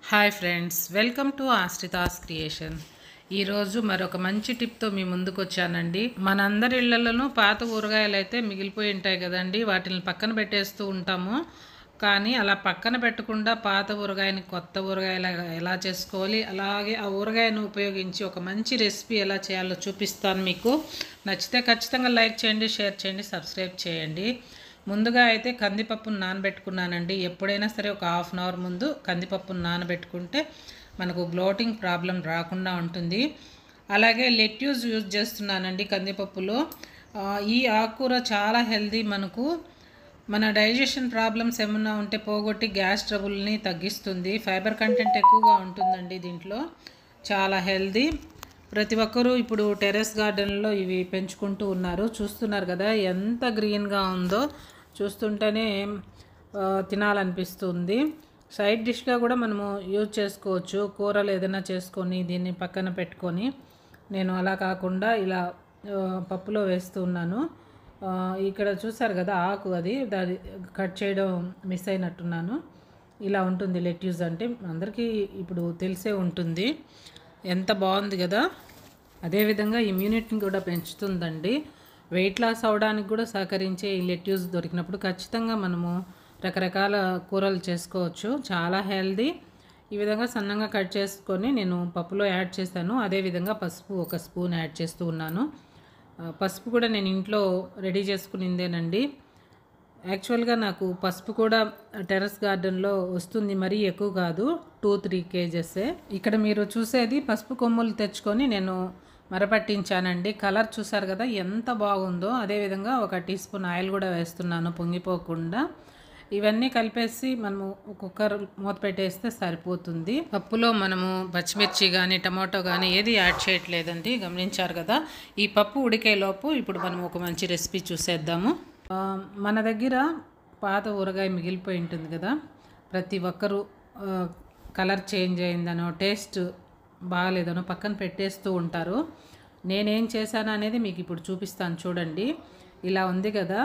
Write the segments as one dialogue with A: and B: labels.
A: Hi friends, welcome to Ashrita's creation. ఈరోజు మరొక మంచి టిప్తో మీ ముందుకు వచ్చానండి. మనందరి ఇళ్లలోనూ పాత ఊరగాయలు అయితే మిగిలిపోయి ఉంటాయి కదండి. వాటిని పక్కన పెట్టేస్తూ ఉంటాము. కానీ అలా పక్కన పెట్టకుండా పాత ఊరగాయని కొత్త ఊరగాయలా ఎలా చేసుకోవాలి, అలాగే ఆ ఊరగాయను ఉపయోగించి ఒక మంచి రెసిపీ ఎలా చేయాలో చూపిస్తాను మీకు. నచ్చితే ఖచ్చితంగా లైక్ చేయండి, షేర్ చేయండి, సబ్స్క్రైబ్ చేయండి. ముందుగా అయితే కందిపప్పును నానబెట్టుకున్నానండి. ఎప్పుడైనా సరే ఒక హాఫ్ అన్ అవర్ ముందు కందిపప్పును నానబెట్టుకుంటే మనకు బ్లోటింగ్ ప్రాబ్లం రాకుండా ఉంటుంది. అలాగే లెట్యూస్ యూజ్ చేస్తున్నానండి కందిపప్పులో. ఈ ఆకుకూర చాలా హెల్దీ. మన డైజెషన్ ప్రాబ్లమ్స్ ఏమన్నా ఉంటే పోగొట్టి గ్యాస్ ట్రబుల్ని తగ్గిస్తుంది. ఫైబర్ కంటెంట్ ఎక్కువగా ఉంటుందండి దీంట్లో. చాలా హెల్దీ. ప్రతి ఒక్కరూ ఇప్పుడు టెర్రస్ గార్డెన్లో ఇవి పెంచుకుంటూ ఉన్నారు. చూస్తున్నారు కదా ఎంత గ్రీన్గా ఉందో. చూస్తుంటేనే తినాలనిపిస్తుంది. సైడ్ డిష్గా కూడా మనము యూజ్ చేసుకోవచ్చు. కూరలు ఏదైనా చేసుకొని దీన్ని పక్కన పెట్టుకొని, నేను అలా కాకుండా ఇలా పప్పులో వేస్తూ ఉన్నాను. ఇక్కడ చూసారు కదా ఆకు, అది దాన్ని కట్ చేయడం మిస్ అయినట్టున్నాను. ఇలా ఉంటుంది లెట్యూస్ అంటే, అందరికీ ఇప్పుడు తెలిసే ఉంటుంది. ఎంత బాగుంది కదా. అదేవిధంగా ఇమ్యూనిటీని కూడా పెంచుతుందండి. వెయిట్ లాస్ అవడానికి కూడా సహకరించే ఈ లెట్యూస్ దొరికినప్పుడు ఖచ్చితంగా మనము రకరకాల కూరలు చేసుకోవచ్చు. చాలా హెల్దీ. ఈ విధంగా సన్నంగా కట్ చేసుకొని నేను పప్పులో యాడ్ చేశాను. అదేవిధంగా పసుపు ఒక స్పూన్ యాడ్ చేస్తూ ఉన్నాను. పసుపు కూడా నేను ఇంట్లో రెడీ చేసుకునిందేనండి. యాక్చువల్గా నాకు పసుపు కూడా టెర్రస్ గార్డెన్లో వస్తుంది, మరీ ఎక్కువ కాదు, 2-3 కేజెసే. ఇక్కడ మీరు చూసేది పసుపు కొమ్ములు తెచ్చుకొని నేను మరపట్టించానండి. కలర్ చూసారు కదా ఎంత బాగుందో. అదేవిధంగా ఒక టీ స్పూన్ ఆయిల్ కూడా వేస్తున్నాను పొంగిపోకుండా. ఇవన్నీ కలిపేసి మనము కుక్కర్ మూత పెట్టేస్తే సరిపోతుంది. పప్పులో మనము పచ్చిమిర్చి కానీ టమాటో కానీ ఏది యాడ్ చేయట్లేదండి, గమనించారు కదా. ఈ పప్పు ఉడికేలోపు ఇప్పుడు మనం ఒక మంచి రెసిపీ చూసేద్దాము. మన దగ్గర పాత ఊరగాయ మిగిలిపోయి ఉంటుంది కదా. ప్రతి ఒక్కరూ కలర్ చేంజ్ అయిందనో టేస్ట్ బాగలేదనో పక్కన పెట్టేస్తూ ఉంటారు. నేనేం చేశాను అనేది మీకు ఇప్పుడు చూపిస్తాను చూడండి. ఇలా ఉంది కదా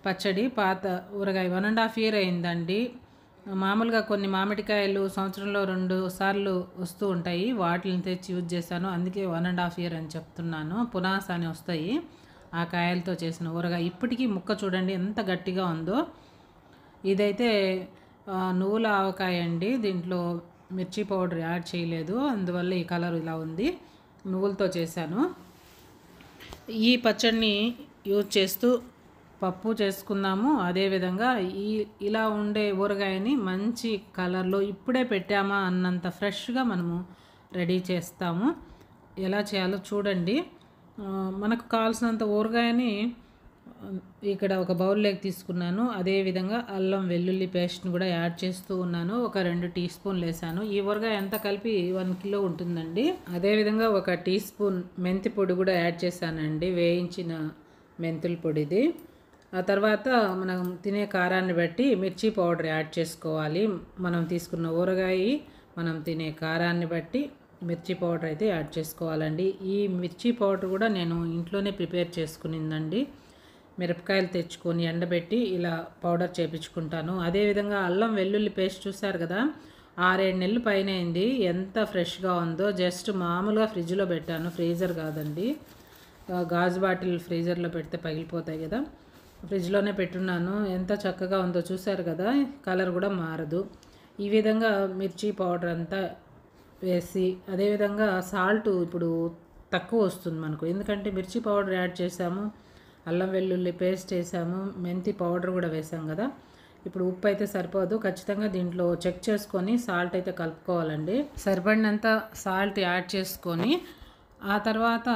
A: పచ్చడి. పాత ఊరగాయ 1.5 year అయిందండి. మామూలుగా కొన్ని మామిడికాయలు సంవత్సరంలో 2 సార్లు వస్తూ ఉంటాయి, వాటిని తెచ్చి యూజ్ చేశాను. అందుకే 1.5 year అని చెప్తున్నాను. పునాస అని వస్తాయి ఆ కాయలతో చేసిన ఊరగాయ. ఇప్పటికీ ముక్క చూడండి ఎంత గట్టిగా ఉందో. ఇదైతే నువ్వుల ఆవకాయ అండి. దీంట్లో మిర్చి పౌడర్ యాడ్ చేయలేదు, అందువల్ల ఈ కలర్ ఇలా ఉంది. నువ్వులతో చేశాను. ఈ పచ్చడిని యూజ్ చేస్తూ పప్పు చేసుకున్నాము. అదేవిధంగా ఇలా ఉండే ఊరగాయని మంచి కలర్లో ఇప్పుడే పెట్టామా అన్నంత ఫ్రెష్గా మనము రెడీ చేస్తాము. ఎలా చేయాలో చూడండి. మనకు కావాల్సినంత ఊరగాయని ఇక్కడ ఒక బౌల్లోకి తీసుకున్నాను. అదేవిధంగా అల్లం వెల్లుల్లి పేస్ట్ని కూడా యాడ్ చేస్తూ ఉన్నాను. ఒక 2 టీ స్పూన్లు వేసాను. ఈ ఊరగాయ ఎంత కలిపి 1 కిలో ఉంటుందండి. అదేవిధంగా ఒక టీ స్పూన్ మెంతి పొడి కూడా యాడ్ చేశానండి, వేయించిన మెంతుల పొడిది. ఆ తర్వాత మనం తినే కారాన్ని బట్టి మిర్చి పౌడర్ యాడ్ చేసుకోవాలి. మనం తీసుకున్న ఊరగాయ మనం తినే కారాన్ని బట్టి మిర్చి పౌడర్ అయితే యాడ్ చేసుకోవాలండి. ఈ మిర్చి పౌడర్ కూడా నేను ఇంట్లోనే ప్రిపేర్ చేసుకునిందండి. మిరపకాయలు తెచ్చుకొని ఎండబెట్టి ఇలా పౌడర్ చేపించుకుంటాను. అదేవిధంగా అల్లం వెల్లుల్లి పేస్ట్ చూసారు కదా, 6-7 నెలలు పైన అయింది. ఎంత ఫ్రెష్గా ఉందో. జస్ట్ మామూలుగా ఫ్రిడ్జ్లో పెట్టాను, ఫ్రీజర్ కాదండి. గాజు బాటిల్ ఫ్రీజర్లో పెడితే పగిలిపోతాయి కదా, ఫ్రిడ్జ్లోనే పెట్టున్నాను. ఎంత చక్కగా ఉందో చూసారు కదా. కలర్ కూడా మారదు. ఈ విధంగా మిర్చి పౌడర్ అంతా వేసి, అదేవిధంగా సాల్ట్ ఇప్పుడు తక్కువ వస్తుంది మనకు, ఎందుకంటే మిర్చి పౌడర్ యాడ్ చేసాము, అల్లం వెల్లుల్లి పేస్ట్ వేసాము, మెంతి పౌడర్ కూడా వేసాం కదా. ఇప్పుడు ఉప్పు అయితే సరిపోదు, ఖచ్చితంగా దీంట్లో చెక్ చేసుకొని సాల్ట్ అయితే కలుపుకోవాలండి. సరిపడినంత సాల్ట్ యాడ్ చేసుకొని ఆ తర్వాత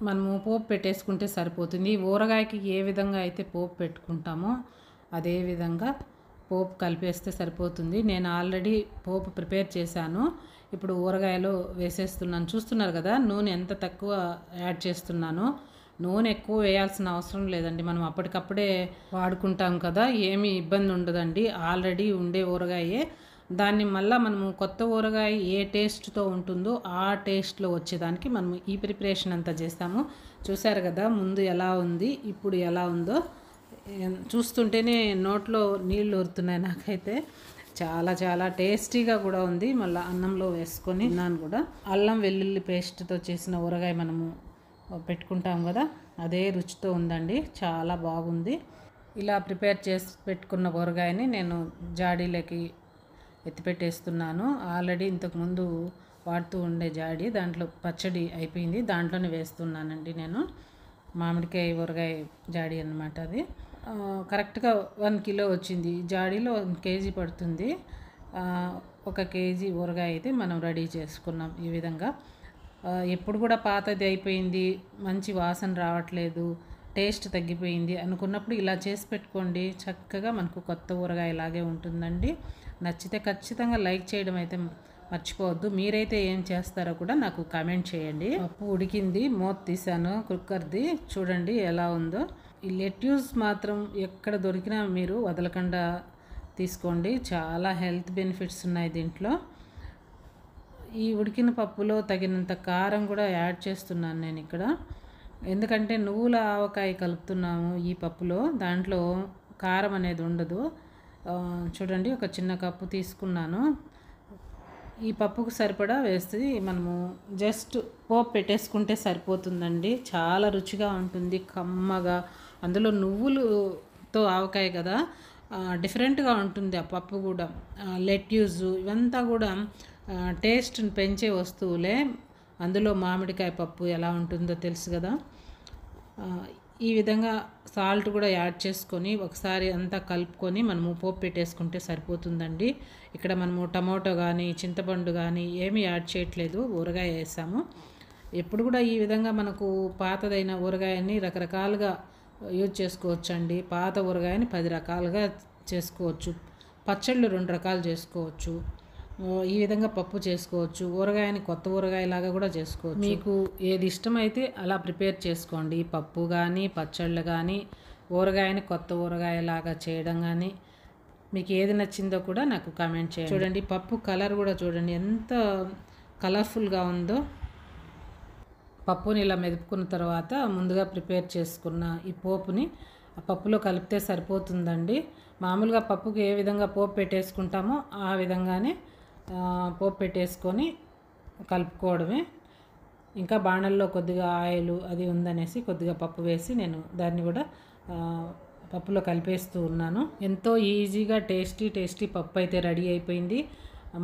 A: మనము పోపు పెట్టేసుకుంటే సరిపోతుంది. ఊరగాయకి ఏ విధంగా అయితే పోపు పెట్టుకుంటామో అదే విధంగా పోపు కలిపేస్తే సరిపోతుంది. నేను ఆల్రెడీ పోపు ప్రిపేర్ చేశాను. ఇప్పుడు ఊరగాయలో వేసేస్తున్నాను. చూస్తున్నారు కదా నూనె ఎంత తక్కువ యాడ్ చేస్తున్నానో. నూనె ఎక్కువ వేయాల్సిన అవసరం లేదండి, మనం అప్పటికప్పుడే వాడుకుంటాం కదా, ఏమీ ఇబ్బంది ఉండదండి. ఆల్రెడీ ఉండే ఊరగాయే. దాన్ని మళ్ళీ మనము కొత్త ఊరగాయ ఏ టేస్ట్తో ఉంటుందో ఆ టేస్ట్లో వచ్చేదానికి మనం ఈ ప్రిపరేషన్ అంతా చేస్తాము. చూసారు కదా ముందు ఎలా ఉంది, ఇప్పుడు ఎలా ఉందో. చూస్తుంటేనే నోట్లో నీళ్ళు ఊరుతున్నాయి నాకైతే. చాలా చాలా టేస్టీగా కూడా ఉంది. మళ్ళీ అన్నంలో వేసుకొని తిన్నాను కూడా. అల్లం వెల్లుల్లి పేస్ట్తో చేసిన ఊరగాయ మనము పెట్టుకుంటాం కదా, అదే రుచితో ఉందండి. చాలా బాగుంది. ఇలా ప్రిపేర్ చేసి పెట్టుకున్న ఊరగాయని నేను జాడీలోకి ఎత్తిపెట్టేస్తున్నాను. ఆల్రెడీ ఇంతకుముందు వాడుతూ ఉండే జాడీ, దాంట్లో పచ్చడి అయిపోయింది, దాంట్లోనే వేస్తున్నానండి నేను. మామిడికాయ ఊరగాయ జాడీ అన్నమాట అది. కరెక్ట్గా 1 కిలో వచ్చింది. జాడీలో 1 కేజీ పడుతుంది. 1 కేజీ ఊరగాయ అయితే మనం రెడీ చేసుకున్నాం ఈ విధంగా. ఎప్పుడు కూడా పాతది అయిపోయింది, మంచి వాసన రావట్లేదు, టేస్ట్ తగ్గిపోయింది అనుకున్నప్పుడు ఇలా చేసి పెట్టుకోండి. చక్కగా మనకు కొత్త ఊరగాయలాగే ఉంటుందండి. నచ్చితే ఖచ్చితంగా లైక్ చేయడం అయితే మర్చిపోవద్దు. మీరైతే ఏం చేస్తారో కూడా నాకు కామెంట్ చేయండి. పప్పు ఉడికింది, మూత తీసాను కుక్కర్ది. చూడండి ఎలా ఉందో. ఈ లెట్యూస్ మాత్రం ఎక్కడ దొరికినా మీరు వదలకుండా తీసుకోండి. చాలా హెల్త్ బెనిఫిట్స్ ఉన్నాయి దీంట్లో. ఈ ఉడికిన పప్పులో తగినంత కారం కూడా యాడ్ చేస్తున్నాను నేను ఇక్కడ. ఎందుకంటే నువ్వుల ఆవకాయ కలుపుతున్నాము ఈ పప్పులో, దాంట్లో కారం అనేది ఉండదు. చూడండి, ఒక చిన్న కప్పు తీసుకున్నాను. ఈ పప్పుకు సరిపడా వేస్తే మనము జస్ట్ పోపు పెట్టేసుకుంటే సరిపోతుందండి. చాలా రుచిగా ఉంటుంది, కమ్మగా. అందులో నువ్వులతో ఆవకాయ కదా, డిఫరెంట్గా ఉంటుంది ఆ పప్పు కూడా. లెట్యూస్ ఇవంతా కూడా టేస్ట్ని పెంచే వస్తువులే. అందులో మామిడికాయ పప్పు ఎలా ఉంటుందో తెలుసు కదా. ఈ విధంగా సాల్ట్ కూడా యాడ్ చేసుకొని ఒకసారి అంతా కలుపుకొని మనము పోపు పెట్టేసుకుంటే సరిపోతుందండి. ఇక్కడ మనము టమాటో కానీ చింతపండు కానీ ఏమీ యాడ్ చేయట్లేదు, ఊరగాయ వేసాము. ఎప్పుడు కూడా ఈ విధంగా మనకు పాతదైన ఊరగాయని రకరకాలుగా యూజ్ చేసుకోవచ్చండి. పాత ఊరగాయని 10 రకాలుగా చేసుకోవచ్చు. పచ్చళ్ళు 2 రకాలు చేసుకోవచ్చు. ఈ విధంగా పప్పు చేసుకోవచ్చు. ఊరగాయని కొత్త ఊరగాయలాగా కూడా చేసుకోవచ్చు. మీకు ఏది ఇష్టమైతే అలా ప్రిపేర్ చేసుకోండి. పప్పు కానీ పచ్చళ్ళు కానీ ఊరగాయని కొత్త ఊరగాయలాగా చేయడం కానీ మీకు ఏది నచ్చిందో కూడా నాకు కామెంట్ చేయండి. చూడండి, పప్పు కలర్ కూడా చూడండి ఎంత కలర్ఫుల్గా ఉందో. పప్పుని ఇలా మెదుపుకున్న తర్వాత ముందుగా ప్రిపేర్ చేసుకున్న ఈ పోపుని ఆ పప్పులో కలిపితే సరిపోతుందండి. మామూలుగా పప్పుకి ఏ విధంగా పోపు పెట్టేసుకుంటామో ఆ విధంగానే పోపు పెట్టేసుకొని కలుపుకోవడమే. ఇంకా బాణల్లో కొద్దిగా ఆయిల్ అది ఉందనేసి కొద్దిగా పప్పు వేసి నేను దాన్ని కూడా పప్పులో కలిపేస్తూ ఉన్నాను. ఎంతో ఈజీగా టేస్టీ పప్పు అయితే రెడీ అయిపోయింది.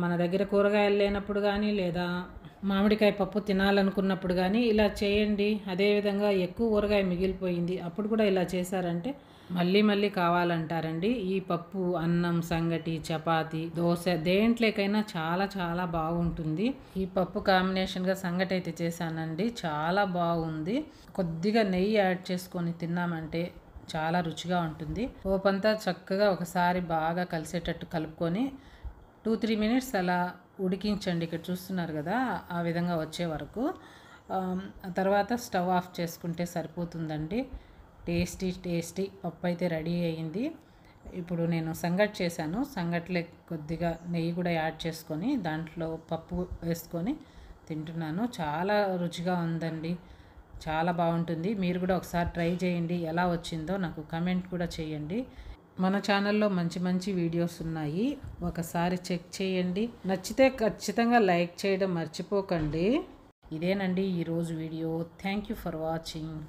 A: మన దగ్గర కూరగాయలు లేనప్పుడు కానీ లేదా మామిడికాయ పప్పు తినాలనుకున్నప్పుడు కానీ ఇలా చేయండి. అదేవిధంగా ఎక్కువ ఊరగాయ మిగిలిపోయింది, అప్పుడు కూడా ఇలా చేశారంటే మళ్ళీ కావాలంటారండి. ఈ పప్పు అన్నం, సంగటి, చపాతి, దోశ దేంట్లోకైనా చాలా చాలా బాగుంటుంది. ఈ పప్పు కాంబినేషన్గా సంగటి అయితే చేశానండి, చాలా బాగుంది. కొద్దిగా నెయ్యి యాడ్ చేసుకొని తిన్నామంటే చాలా రుచిగా ఉంటుంది. పోపంతా చక్కగా ఒకసారి బాగా కలిసేటట్టు కలుపుకొని 2-3 మినిట్స్ అలా ఉడికించండి. ఇక్కడ చూస్తున్నారు కదా, ఆ విధంగా వచ్చే వరకు. తర్వాత స్టవ్ ఆఫ్ చేసుకుంటే సరిపోతుందండి. టేస్టీ పప్పు అయితే రెడీ అయ్యింది. ఇప్పుడు నేను సంగటి చేశాను. సంగటిలో కొద్దిగా నెయ్యి కూడా యాడ్ చేసుకొని దాంట్లో పప్పు వేసుకొని తింటున్నాను. చాలా రుచిగా ఉందండి, చాలా బాగుంటుంది. మీరు కూడా ఒకసారి ట్రై చేయండి. ఎలా వచ్చిందో నాకు కమెంట్ కూడా చేయండి. మన ఛానల్లో మంచి వీడియోస్ ఉన్నాయి, ఒకసారి చెక్ చేయండి. నచ్చితే ఖచ్చితంగా లైక్ చేయడం మర్చిపోకండి. ఇదేనండి ఈరోజు video. Thank you for watching.